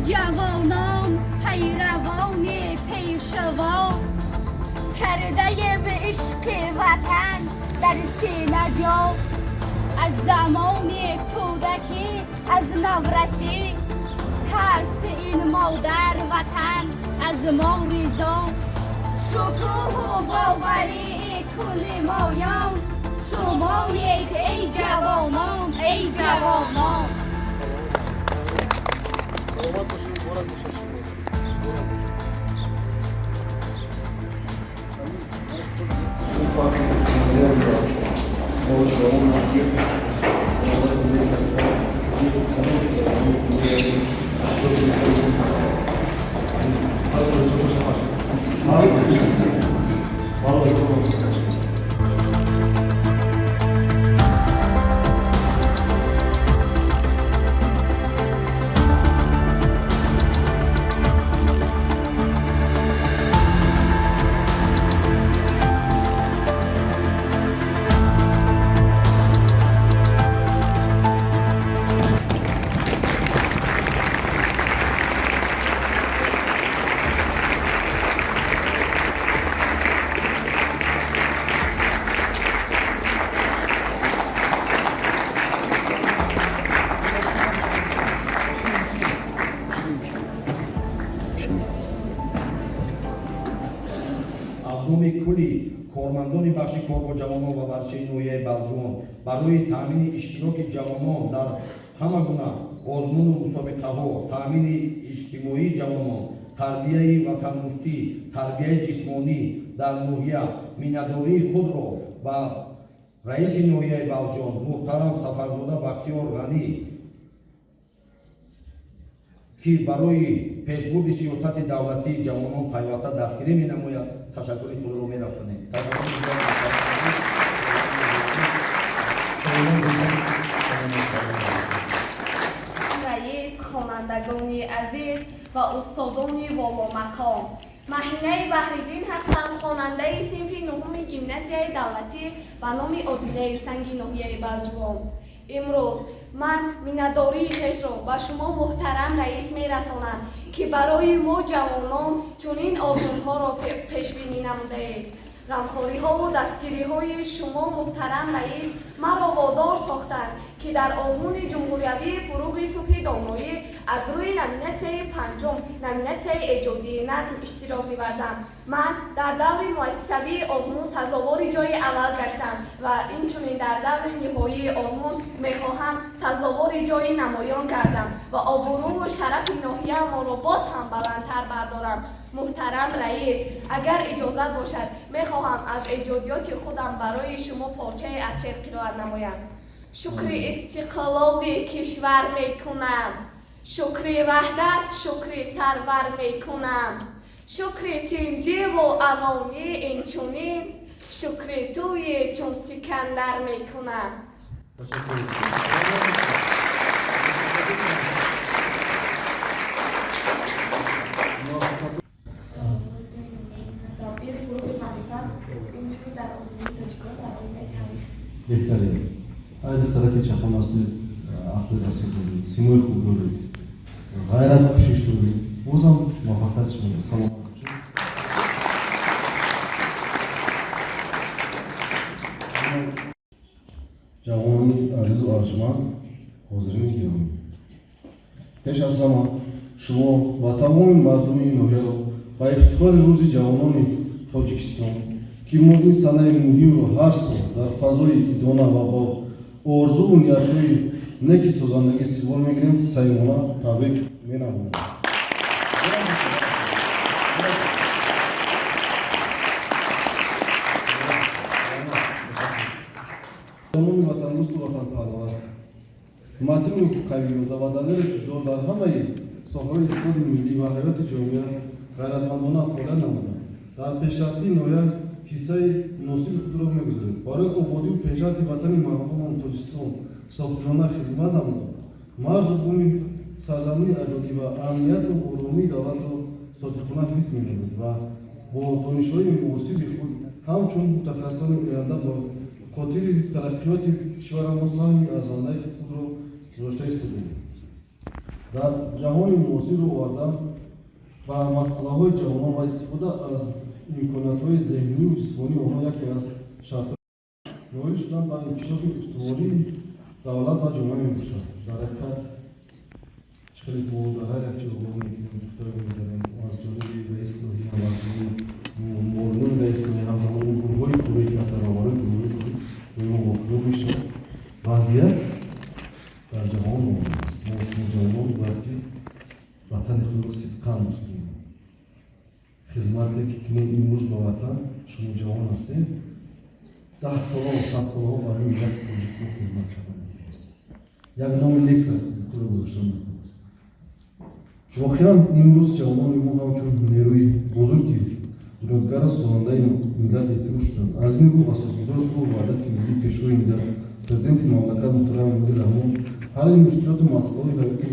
جوانان پیروان پیشوا کرده به عشق وطن در سینه جا از زمان کودکی از نورسی هست این مادر وطن از ما رضا شکوه و باوری کل مایان شمایید ای جوانان ای جوانان номи кули кормандони бахши корбо ҷавонон ва барчаи ноҳияи балҷун барои таъмини иштироки ҷавонон дар ҳама гуна озмуну мусобиқаҳо таъмини иҷтимоии ҷавонон тарбияи ватандӯстӣ тарбияи ҷисмонӣ дар ноҳия миннатдории худро ба раиси ноҳияи балҷун муҳтарам сафарзода бахтиёр ғанӣ ки барои пешбурди сиёсати давлатии ҷавонон пайваста дастгирӣ менамояд ташаккури худро мерасонем. раис, хонандагони азиз ва устодони воломақом, маҳинаи баҳриддин ҳастам, хонандаи синфи нуҳуми гимназияи давлатӣ ба номи Одинаи Санги ноҳияи Балҷувон. имрӯз ман миннатдории хешро ба шумо муҳтарам раис мерасонам ки барои мо ҷавонон чунин озмунҳоро пешбинӣ намудаед. ғамхориҳову дастгириҳои шумо муҳтарам раис маро водор сохтанд ки дар озмуни ҷумҳуриявии фуруғи субҳи доноӣ аз рӯи номинатсияи панҷум номинатсияи эҷодии назм иштирок мебарзам. ман дар даври муассисавии озмун сазовори ҷои аввал гаштам ва инчунин дар даври ниҳоии озмун мехоҳам сазовори ҷои намоён гардам ва обрӯву шарафи ноҳияамонро боз ҳам баландтар бардорам. муҳтарам раис, агар иҷозат бошад мехоҳам аз эҷодиёти худам барои шумо порчае аз шеър қироат намоям. шукри истиқлоли кишвар мекунам, шукри ваҳдат, шукри сарвар мекунам, шукри тинҷиву амони инчунин, шукри тӯи чун сикандар мекунам. بهترین های دختره که چپان هستی عقل دستی دوری سیموی خوب دوری غیرت خوشیش دوری بازم موفقیت شما سلام جوانان عزیز و ارجمند حاضرین گرامی پیش از همه شما و تمام مردم نوحه را با افتخار روز جوانان تاجیکستان که ما این سنه مهم رو هر سال در فضای دانه و با آرزو و نیت‌های نکی سازندگی استقبال می‌گیریم صمیمانه تبریک می‌نماییم. تمام وطندوست و وطنپرور متین قوی و دلایل شجاع در همه ساحه‌های اقتصاد ملی و حیات جامعه غیرتمندانه افعال نمودند. در پیشرفتی نوحه حصه مناسب خود را می‌گذارید. برای آبادی و پیشرفت وطن مرحوم تاجیکستان صاحبانه خدمت نمودند. مرز و بوم سرزمین اجادی و امنیت و آرامی دولت را صادقانه حفظ می‌نمود و با دانش‌های معاصر خود همچون متخصصان آینده با خاطر ترقیات کشور ما سهمی ارزنده خود را گذاشته است. дар ҷаҳони муосир овардан ба масъалаҳои ҷавонон ва истифода аз имкониятҳои зеҳниву ҷисмонии онҳо яке аз шартҳои ноил шудан ба инкишофи устувории давлат ва ҷомеа мебошад. дар ҳақиқат чӣ хеле муодарҳар якчи оғоне ки духтаро мезанем аз ҷониби раис ноҳия ва муолимони раис ноҳия ҳамзамони гурӯҳҳои пурии ки аз дар раванои гурӯҳи пурӣ доимо вохӯр мешавад. вазъият дар ҷаҳон аст. мо шумо ҷавонон бояд ки ватани худро сидқан дӯст кунем. хизмате ки кунем имрӯз ба ватан шумо ҷавон ҳастем 10 сола 100 солаҳо барои миллати тоҷикӣ хизмат кардан як номи некра худро гузоштан мекунад. воқеан имрӯз ҷавонони мо ҳамчун нерӯи бузурги бунёдгару созандаи миллат эътироф шуданд. аз ин рӯ асосгузори сулҳу ваҳдати миллӣ пешвои миллат президенти мамлакат муҳтарам мудир раҳмон ҳалли мушкилоту масъалаҳои ҳаёти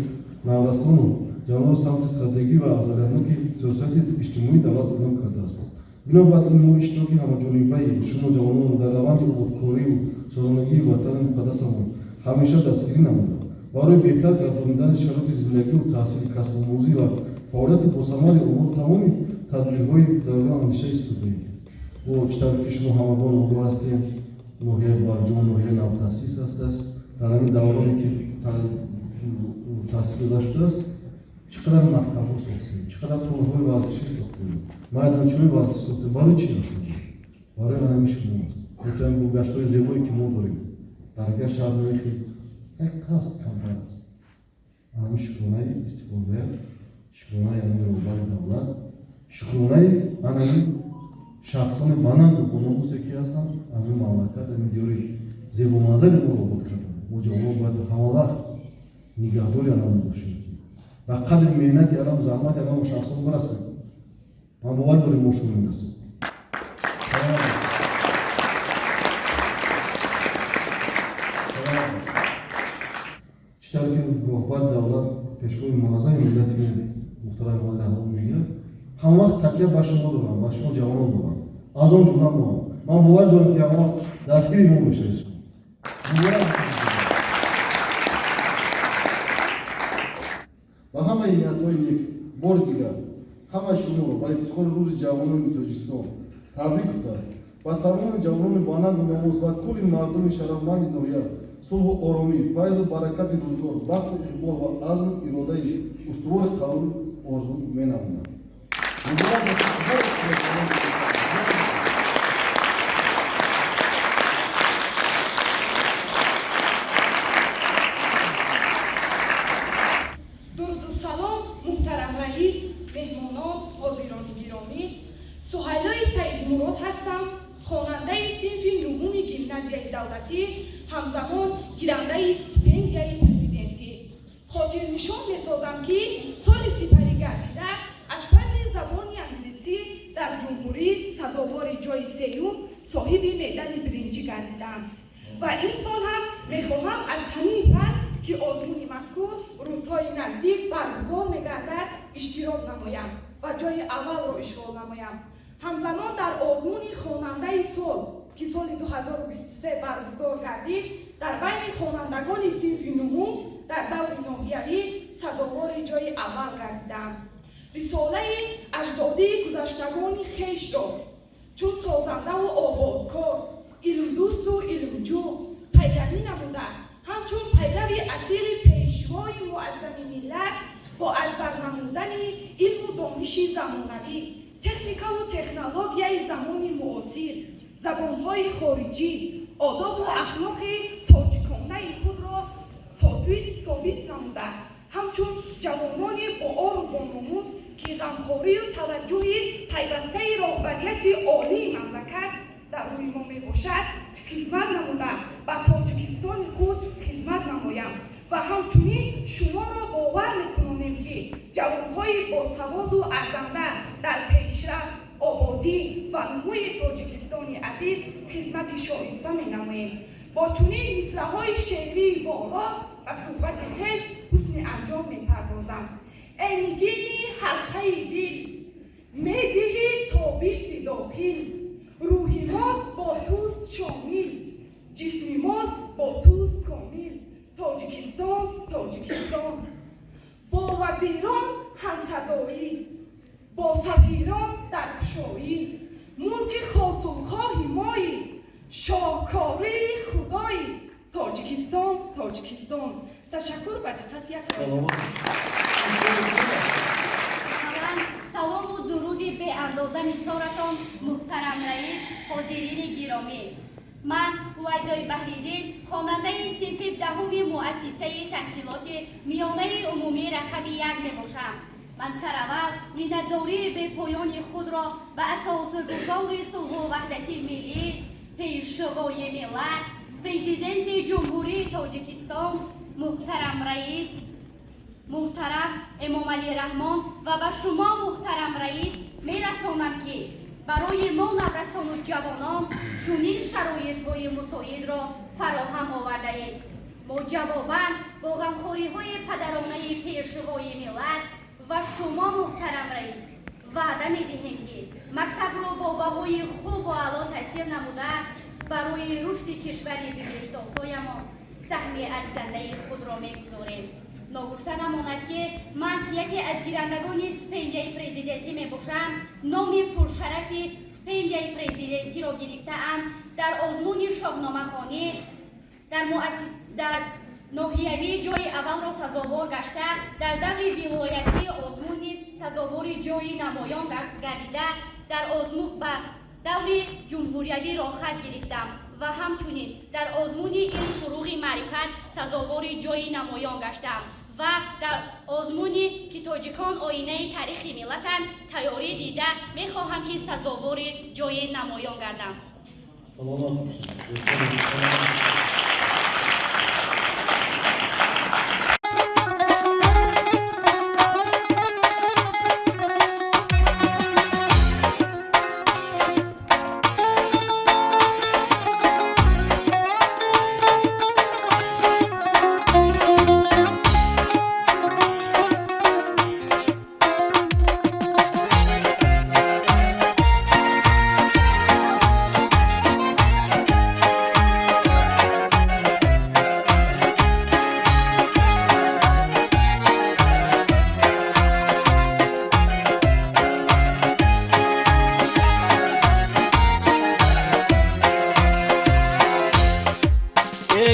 наврастону ҷавонро самти стратегӣ ва афзалияноки сиёсати иҷтимоии давлат эълон кардааст. бинобар ин мо иштироки ҳамаҷонибаи шумо ҷавонон дар раванди ободкорию созандагии ватани муқаддасамон ҳамеша дастгирӣ намуда барои беҳтар гардонидани шароити зиндагию таҳсили касбомӯзӣ ва фаъолияти босамари онҳо тамоми тадбирҳои зарура андеша истодаем. бо чӣ тарафи шумо ҳамагон огоҳ ҳастем ноҳияи барҷом ноҳияи навтаъсис ҳастааст. дар ҳамин давроне ки таъсис дода шудааст чӣ қадар мактабҳо сохтем, чӣ қадар тӯрҳои варзишӣ сохтем, майданчаҳои варзиш сохтем. барои чӣ аст? барои ҳамин шумо аст. метавонем бо гаштҳои зебое ки мо дорем дар як шаҳрнои хел як қасд камтар аст. ҳамин шукронаи истифода, шукронаи ҳамин роҳбари давлат, шукронаи ҳамин шахсони бананду бономусе ки ҳастанд ҳамин мамлакат ҳамин диёри зебоманзари моро обод карданд. мо ҷавонон бояд ҳамавақт нигаҳдори анам бошем ки ба қадри меҳнати анам заҳмати анам шахсон барасем. ман бовар дорем мо шумо мерасем. чӣ тарафи роҳбари давлат пешвои муъаззами миллати муҳтарам мудир раҳмон мегӯяд ҳамавақт такя ба шумо дорам, ба шумо ҷавонон дорам. аз он ҷумла мо ман бовар дорам ки ҳамавақт дастгири мо мешавед. ва ҳамаи ниятҳои нек бори дигар ҳамаи шуморо ба ифтихори рӯзи ҷавонони тоҷикистон табрик гуфта ба тамоми ҷавонони бананду номуз ва кулли мардуми шарафманди ноҳия сулҳу оромӣ, файзу баракати рӯзгор, бахту иқбол ва азму иродаи устувори қавм орзу менамоям. дуруду салом муҳтарам раис, меҳмонон, ҳозирони гиромӣ. суҳайлои саидмурод ҳастам, хонандаи синфи нуҳуми гимназияи давлатӣ, ҳамзамон гирандаи стипендияи президентӣ. хотирнишон месозам ки соли сипарӣ гардида аз фанни забони англисӣ дар ҷумҳурӣ сазовори ҷойи сеюм соҳиби медали биринҷӣ гардидам. ва ин сол ҳам мехоҳам аз ҳамин фан ки озмуни мазкур рӯзҳои наздик баргузор мегардад иштирок намоям ва ҷойи аввалро ишғол намоям. ҳамзамон дар озмуни хонандаи сол ки соли 2023 баргузор гардид дар байни хонандагони синфи нуҳум дар даври ноҳиявӣ сазовори ҷойи аввал гардидам. рисолаи аҷдодии гузаштагони хешро чун созандаву ободкор, илмдӯсту илмҷӯ пайравӣ намуда ҳамчун пайрави асили пешвои муаззами миллат бо азбар намудани илму дониши замонавӣ, техникаву технологияи замони муосир, забонҳои хориҷӣ, одобу ахлоқи тоҷиконаи худро собит намуда ҳамчун ҷавонони боору бономуз ки ғамхорию таваҷҷӯҳи пайвастаи роҳбарияти олии мамлакат дар рӯи мо мебошад хизмат намуда ба тоҷикистони худ хизмат намоям ва ҳамчунин шуморо бовар мекунонем ки ҷавонҳои босаводу арзанда дар пешрафт, ободӣ ва нумӯи тоҷикистони азиз хизмати шоиста менамоем. бо чунин мисраҳои шеърии боло ба суҳбати хеш ҳусни анҷом мепардозам. эй нигини ҳалқаи дил, медиҳи тобиши дохил, рӯҳи мост бо туст шомил, ҷисми мост бо туст комил. тоҷикистон, тоҷикистон. бо وزیران همصدایی، با سفیران در کشایی، ملک خاص‌الخواهی مایی، شاهکاری خدایی. تاجیکستان تاجیکستان. تشکر به دقت یک سلامات. سلام و درودی به اندازه نثارتان محترم رئیس، حاضرین گرامی. من ویدای بحریدین، خواننده صنف دهم مؤسسه تحصیلات میانه عمومی رقم 1 میباشم. من سرآخر میnnت‌داری به پایان خود را به اساس‌گذار صلح و وحدت ملی، پیشوای ملت، پرزیدنت جمهوری تاجیکستان محترم رئیس محترم امامعلی رحمان و به شما محترم رئیس میرسانم که برای ما نورسان و جوانان چنین شرایط‌های مساعد را فراهم آورده اید. ما جواباً با غمخوری‌های پدرانه پیشوای ملت و شما محترم رئیس وعده می‌دهیم که مکتب را با بهای خوب و اعلی تحصیل نموده برای رشد کشوری به پیشتازهایمان سهم ارزنده خود را می‌گذاریم. نگفته نماند که من که یکی از گیرندگان استیپندیای پرزیدنتی میباشم، نام پرشرف استیپندیای پرزیدنتی را گرفته‌ام در آزمون شاهنامه‌خوانی در ناحیوی جای اول را سزاوار گشته، در دور ولایتی آزمون نیز سزاوار جای نمایان گردیده، در آزمون و دور جمهوریوی را خط گرفتم و همچنین در آزمون علم فروغ معرفت سزاوار جای نمایان گشتم و در آزمونی که تاجیکان آینه تاریخ ملتن تیاری دیده میخواهم که سزاوار جای نمایان گردم. سلامات.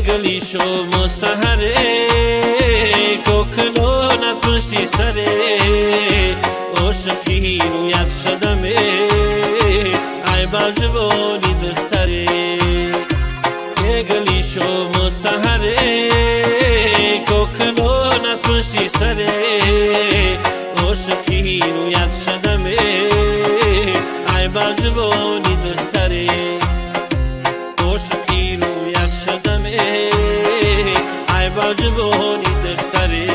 گلی شو سحره کوکلو نتونستی سره عاشقی رویت شدمه ای بالجوانی دختره گلی شو سحره کوکلو نتونستی سره عاشقی رویت شدمه ای بالجوانی دختره عاشقی رویت شدمه ای بالجوانی دختره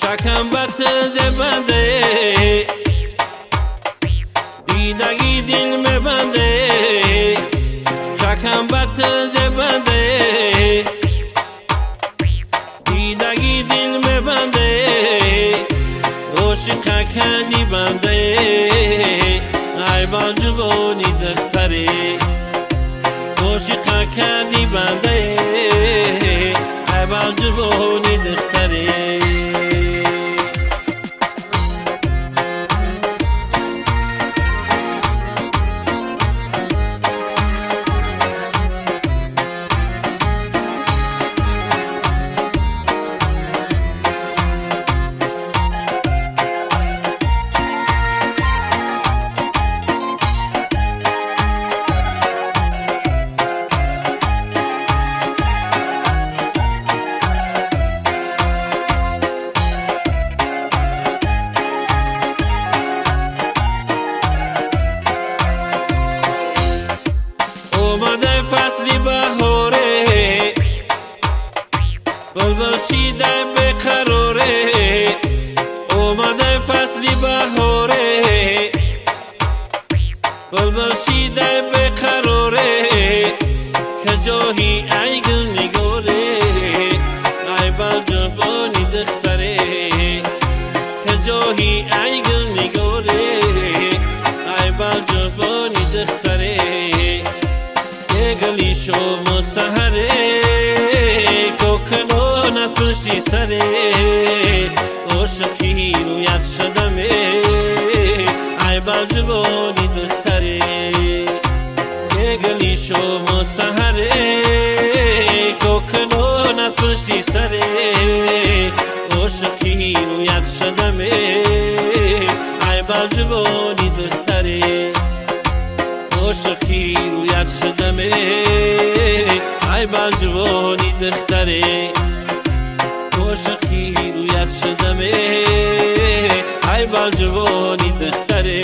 چکم بط زبنده دیدگی دل مبنده چکم بط زبنده دیدگی دل مبنده عاشق کردی بنده ای بالجوانی دختره عاشق کردی بنده ای بالجوانی دختره بلبل شیده به قراره که جاهی ای گل نگاره ای بل جوانی دختره که جاهی ای گل نگاره ای بل جوانی دختره یه گلی شما سهره کوکنانت پشتی سره عاشقی رویت شدمه ای بل جوانی دختره یه گلی شما سهره کوکنانت پشتی سره عاشقی رویت شدمه ای بل جوانی دختره عاشقی رویت شدمه ای بل جوانی دختره عاشقی رویت شدمه ای بل جوانی دختره